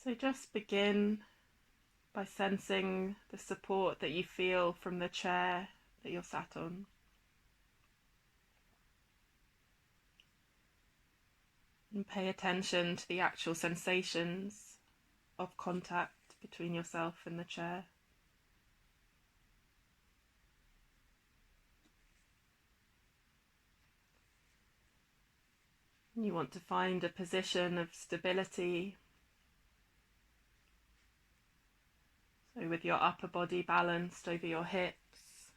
So just begin by sensing the support that you feel from the chair that you're sat on. And pay attention to the actual sensations of contact between yourself and the chair. You want to find a position of stability. So with your upper body balanced over your hips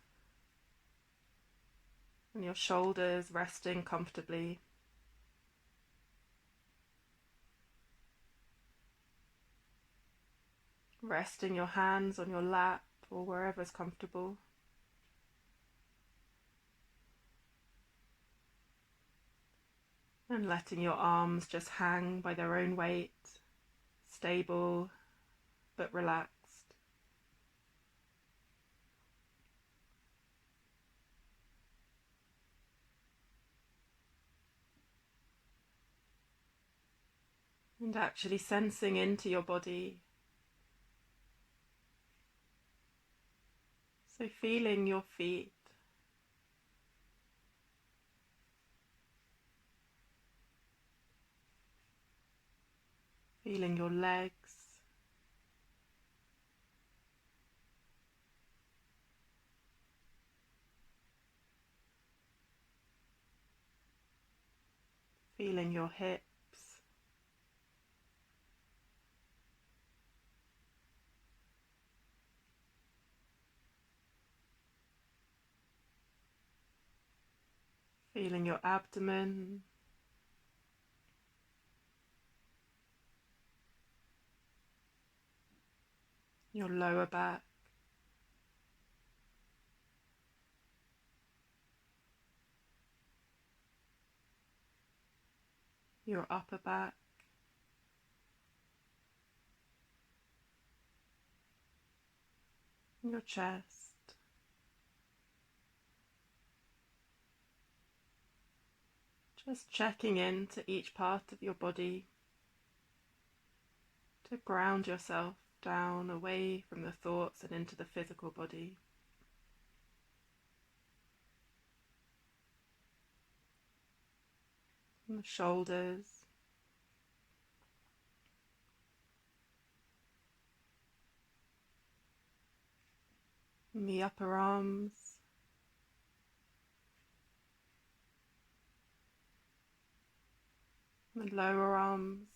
and your shoulders resting comfortably. Resting your hands on your lap or wherever's comfortable. And letting your arms just hang by their own weight, stable but relaxed. And actually sensing into your body. So feeling your feet. Feeling your legs. Feeling your hips. Feeling your abdomen. Your lower back. Your upper back. Your chest. Just checking into each part of your body to ground yourself down away from the thoughts and into the physical body. From the shoulders. And the upper arms. The lower arms.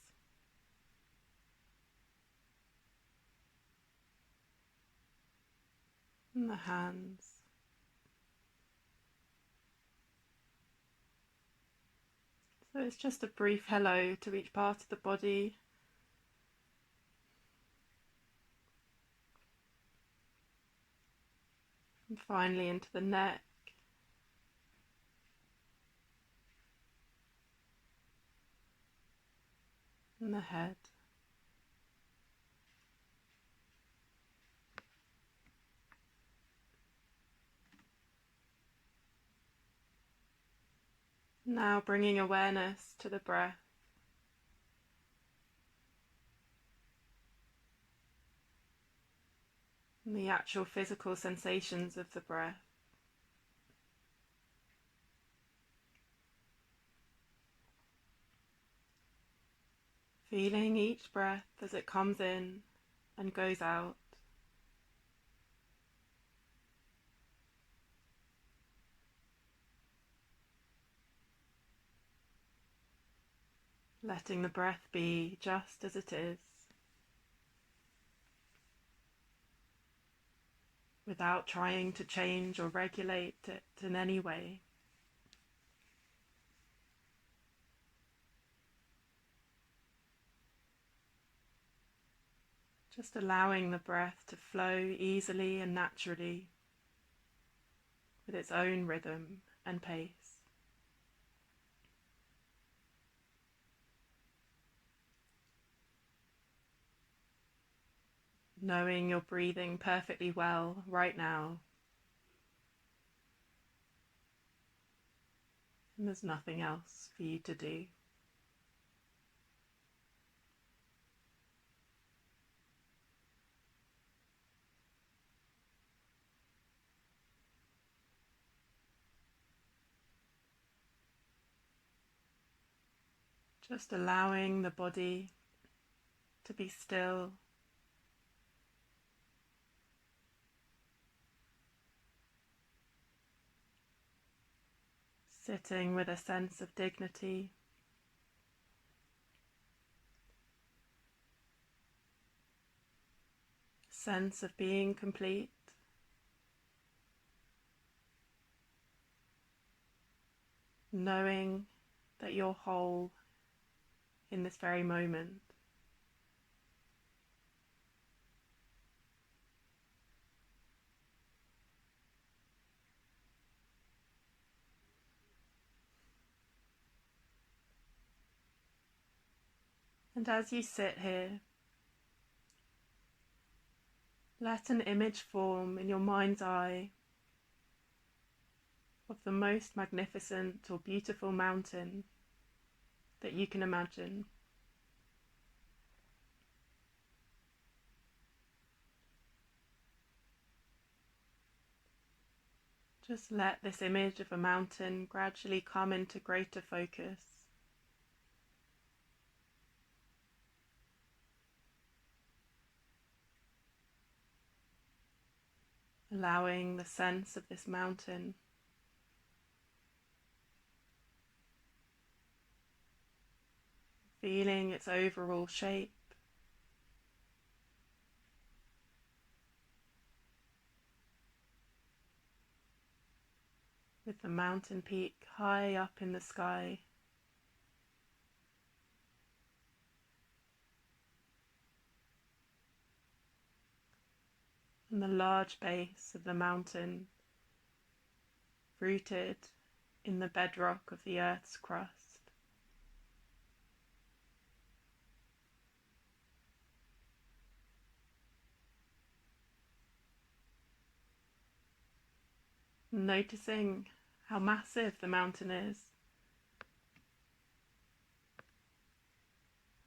And the hands. So it's just a brief hello to each part of the body. And finally into the neck. And the head. Now bringing awareness to the breath. And the actual physical sensations of the breath. Feeling each breath as it comes in and goes out. Letting the breath be just as it is, without trying to change or regulate it in any way. Just allowing the breath to flow easily and naturally with its own rhythm and pace. Knowing you're breathing perfectly well right now. And there's nothing else for you to do. Just allowing the body to be still, sitting with a sense of dignity, sense of being complete, knowing that you're whole in this very moment. And as you sit here, let an image form in your mind's eye of the most magnificent or beautiful mountain that you can imagine. Just let this image of a mountain gradually come into greater focus. Allowing the sense of this mountain feeling its overall shape, with the mountain peak high up in the sky. And the large base of the mountain rooted in the bedrock of the earth's crust. Noticing how massive the mountain is,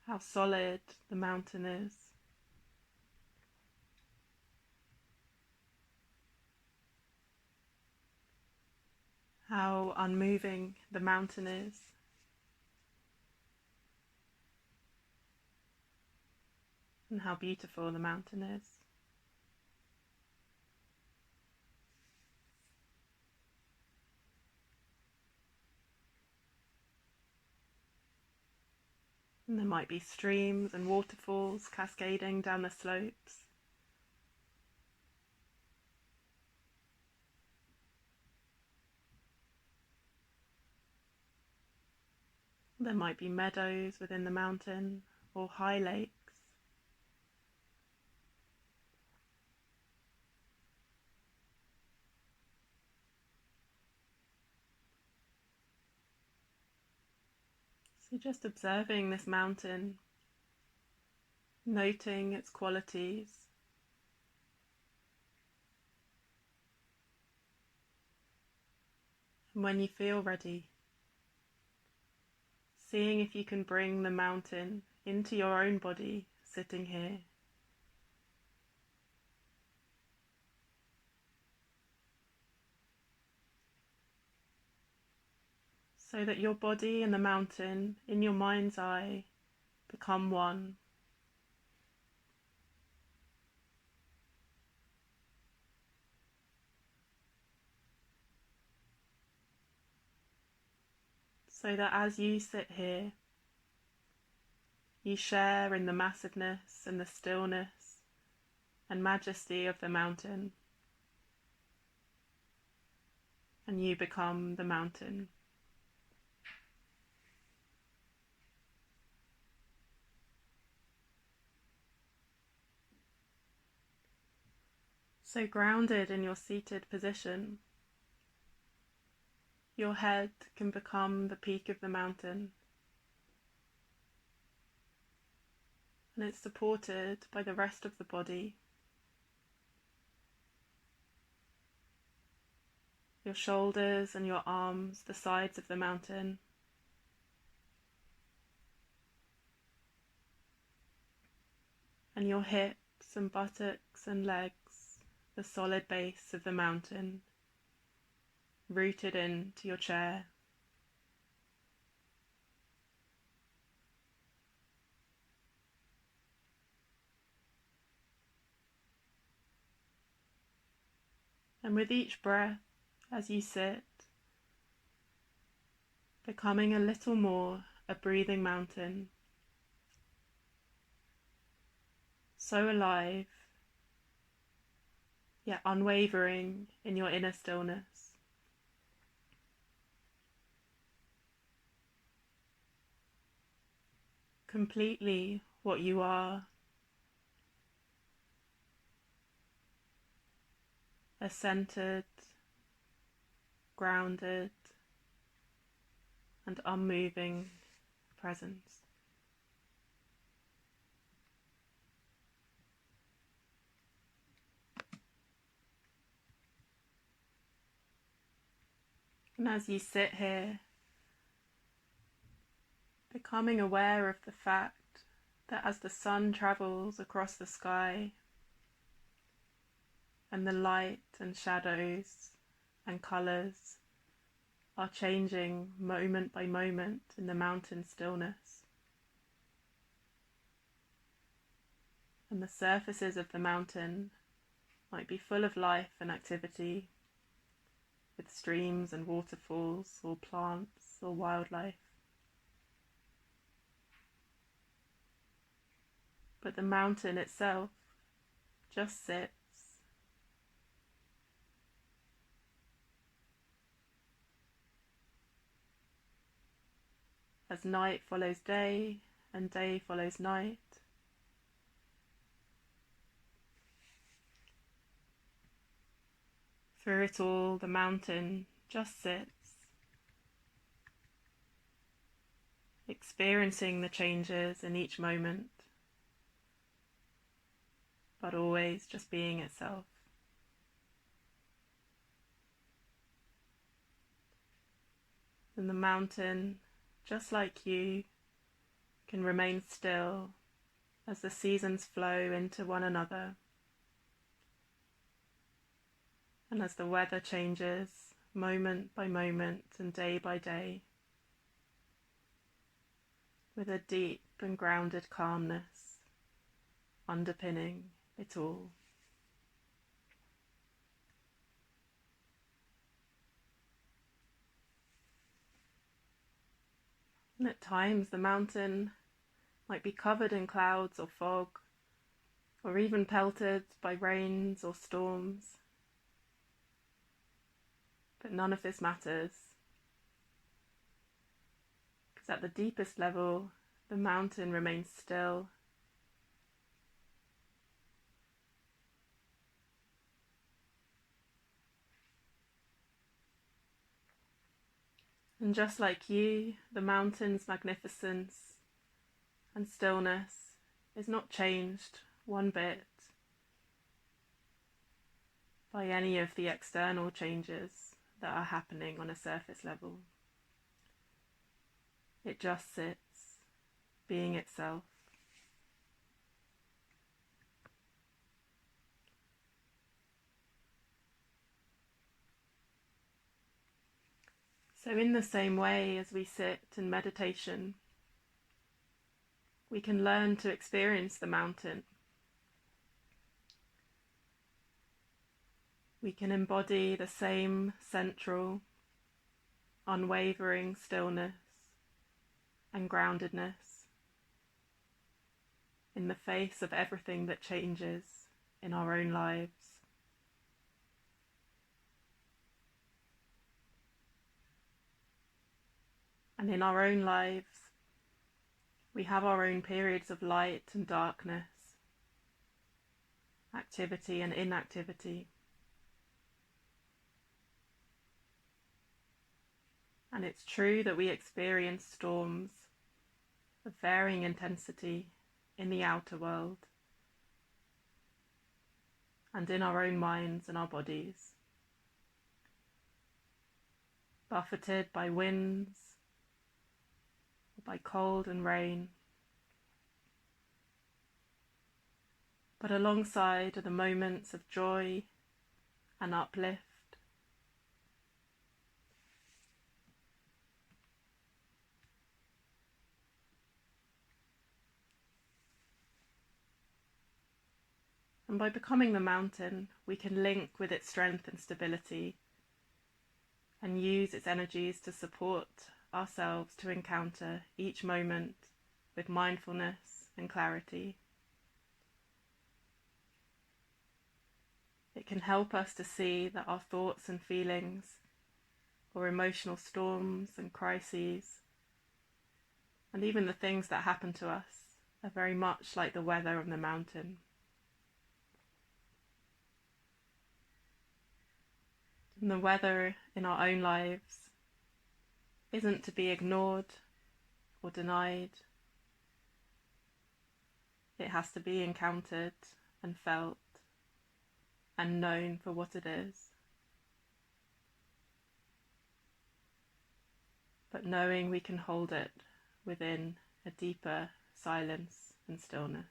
how solid the mountain is, how unmoving the mountain is, and how beautiful the mountain is. And there might be streams and waterfalls cascading down the slopes. There might be meadows within the mountain or high lakes. So just observing this mountain, noting its qualities, and when you feel ready, seeing if you can bring the mountain into your own body sitting here. So that your body and the mountain in your mind's eye become one. So that as you sit here, you share in the massiveness and the stillness and majesty of the mountain, and you become the mountain. So grounded in your seated position, your head can become the peak of the mountain, and it's supported by the rest of the body. Your shoulders and your arms, the sides of the mountain. And your hips and buttocks and legs, the solid base of the mountain, rooted into your chair. And with each breath, as you sit, becoming a little more a breathing mountain, so alive, yet unwavering in your inner stillness. Completely what you are, a centered, grounded, and unmoving presence. And as you sit here, becoming aware of the fact that as the sun travels across the sky and the light and shadows and colours are changing moment by moment in the mountain stillness, and the surfaces of the mountain might be full of life and activity, with streams and waterfalls or plants or wildlife. But the mountain itself just sits, as night follows day and day follows night. Through it all, the mountain just sits, experiencing the changes in each moment, but always just being itself. And the mountain, just like you, can remain still as the seasons flow into one another, and as the weather changes moment by moment and day by day, with a deep and grounded calmness underpinning it all. And at times the mountain might be covered in clouds or fog, or even pelted by rains or storms. But none of this matters, because at the deepest level, the mountain remains still. And just like you, the mountain's magnificence and stillness is not changed one bit by any of the external changes that are happening on a surface level. It just sits, being itself. So in the same way as we sit in meditation, we can learn to experience the mountain. We can embody the same central, unwavering stillness and groundedness in the face of everything that changes in our own lives. And in our own lives, we have our own periods of light and darkness, activity and inactivity. And it's true that we experience storms of varying intensity in the outer world and in our own minds and our bodies, buffeted by winds, by cold and rain. But alongside are the moments of joy and uplift, and And by becoming the mountain, we can link with its strength and stability and use its energies to support ourselves to encounter each moment with mindfulness and clarity. It can help us to see that our thoughts and feelings, or emotional storms and crises, and even the things that happen to us, are very much like the weather on the mountain. And the weather in our own lives isn't to be ignored or denied. It has to be encountered and felt and known for what it is. But knowing we can hold it within a deeper silence and stillness.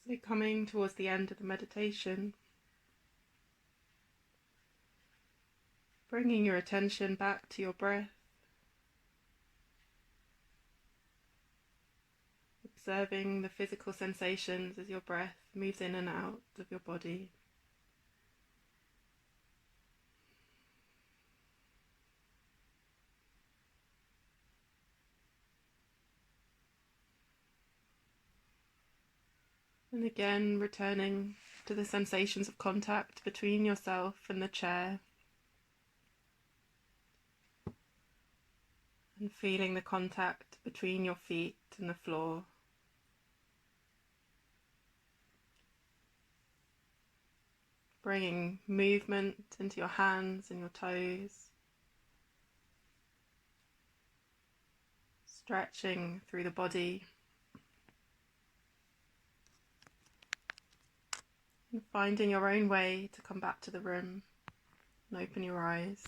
So coming towards the end of the meditation, bringing your attention back to your breath, observing the physical sensations as your breath moves in and out of your body. And again, returning to the sensations of contact between yourself and the chair, and feeling the contact between your feet and the floor. Bringing movement into your hands and your toes, stretching through the body, and finding your own way to come back to the room and open your eyes.